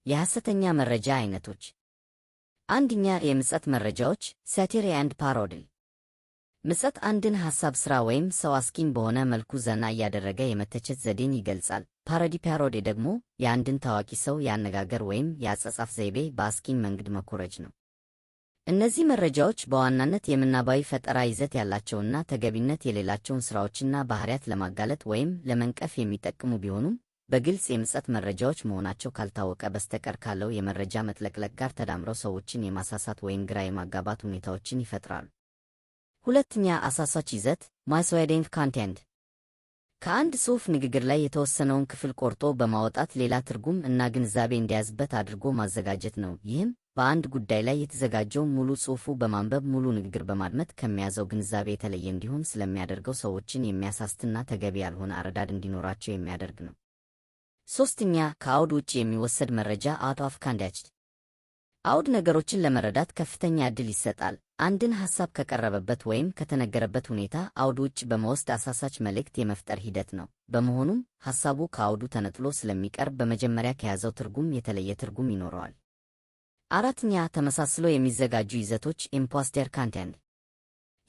የሐሰተኛ መረጃ አይነቶች። አንደኛ፣ የምጸት መረጃዎች ሳቲር ኤንድ ፓሮዲ። ምጸት አንድን ሐሳብ፣ ሥራ ወይም ሰው አስቂኝ በሆነ መልኩ ዘና እያደረገ የመተቸት ዘዴን ይገልጻል። ፓሮዲ ደግሞ የአንድን ታዋቂ ሰው የአነጋገር ወይም የአጻጻፍ ዘይቤ በአስቂኝ መንገድ መኮረጅ ነው። እነዚህ መረጃዎች በዋናነት የምናባዊ ፈጠራ ይዘት ያላቸውና ተገቢነት የሌላቸውን ሥራዎችና ባሕሪያት ለማጋለጥ ወይም ለመንቀፍ የሚጠቅሙ ቢሆኑም በግልጽ የምጸት መረጃዎች መሆናቸው ካልታወቀ በስተቀር ካለው የመረጃ መጥለቅለቅ ጋር ተዳምረው ሰዎችን የማሳሳት ወይም ግራ የማጋባት ሁኔታዎችን ይፈጥራሉ። ሁለተኛ፣ አሳሳች ይዘት ሚስሊዲንግ ኮንቴንት። ከአንድ ጽሑፍ ንግግር ላይ የተወሰነውን ክፍል ቆርጦ በማውጣት ሌላ ትርጉም እና ግንዛቤ እንዲያዝበት አድርጎ ማዘጋጀት ነው። ይህም በአንድ ጉዳይ ላይ የተዘጋጀውን ሙሉ ጽሑፉ በማንበብ ሙሉ ንግግር በማድመጥ ከሚያዘው ግንዛቤ የተለየ እንዲሆን ስለሚያደርገው ሰዎችን የሚያሳስትና ተገቢ ያልሆነ አረዳድ እንዲኖራቸው የሚያደርግ ነው። ሶስተኛ፣ ከአውድ ውጭ የሚወሰድ መረጃ አውት ኦፍ ኮንቴክስት። አውድ ነገሮችን ለመረዳት ከፍተኛ ዕድል ይሰጣል። አንድን ሐሳብ ከቀረበበት ወይም ከተነገረበት ሁኔታ አውድ ውጭ በመወስድ አሳሳች መልእክት የመፍጠር ሂደት ነው። በመሆኑም ሐሳቡ ከአውዱ ተነጥሎ ስለሚቀርብ በመጀመሪያ ከያዘው ትርጉም የተለየ ትርጉም ይኖረዋል። አራተኛ፣ ተመሳስሎ የሚዘጋጁ ይዘቶች ኢምፖስተር ኮንቴንት።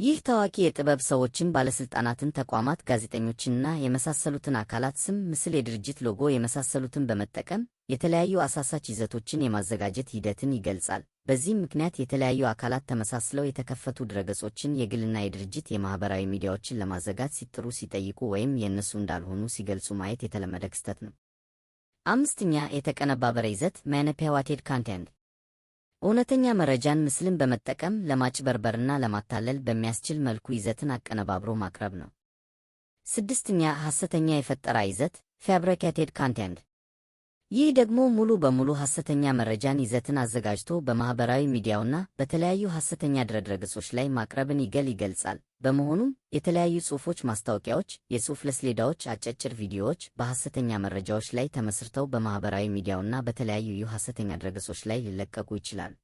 ይህ ታዋቂ የጥበብ ሰዎችን፣ ባለሥልጣናትን፣ ተቋማት፣ ጋዜጠኞችንና የመሳሰሉትን አካላት ስም፣ ምስል፣ የድርጅት ሎጎ የመሳሰሉትን በመጠቀም የተለያዩ አሳሳች ይዘቶችን የማዘጋጀት ሂደትን ይገልጻል። በዚህም ምክንያት የተለያዩ አካላት ተመሳስለው የተከፈቱ ድረገጾችን፣ የግልና የድርጅት የማኅበራዊ ሚዲያዎችን ለማዘጋት ሲጥሩ፣ ሲጠይቁ ወይም የእነሱ እንዳልሆኑ ሲገልጹ ማየት የተለመደ ክስተት ነው። አምስተኛ፣ የተቀነባበረ ይዘት ማኒፑሌትድ ኮንቴንት። እውነተኛ መረጃን ምስልን በመጠቀም ለማጭበርበርና ለማታለል በሚያስችል መልኩ ይዘትን አቀነባብሮ ማቅረብ ነው። ስድስተኛ፣ ሐሰተኛ የፈጠራ ይዘት ፋብሪኬትድ ኮንቴንት። ይህ ደግሞ ሙሉ በሙሉ ሐሰተኛ መረጃን ይዘትን አዘጋጅቶ በማኅበራዊ ሚዲያውና በተለያዩ ሐሰተኛ ድረገጾች ላይ ማቅረብን ይገልጻል። በመሆኑም የተለያዩ ጽሑፎች፣ ማስታወቂያዎች፣ የጽሑፍ ሰሌዳዎች፣ አጫጭር ቪዲዮዎች በሐሰተኛ መረጃዎች ላይ ተመስርተው በማኅበራዊ ሚዲያውና በተለያዩ ሐሰተኛ ድረገጾች ላይ ሊለቀቁ ይችላሉ።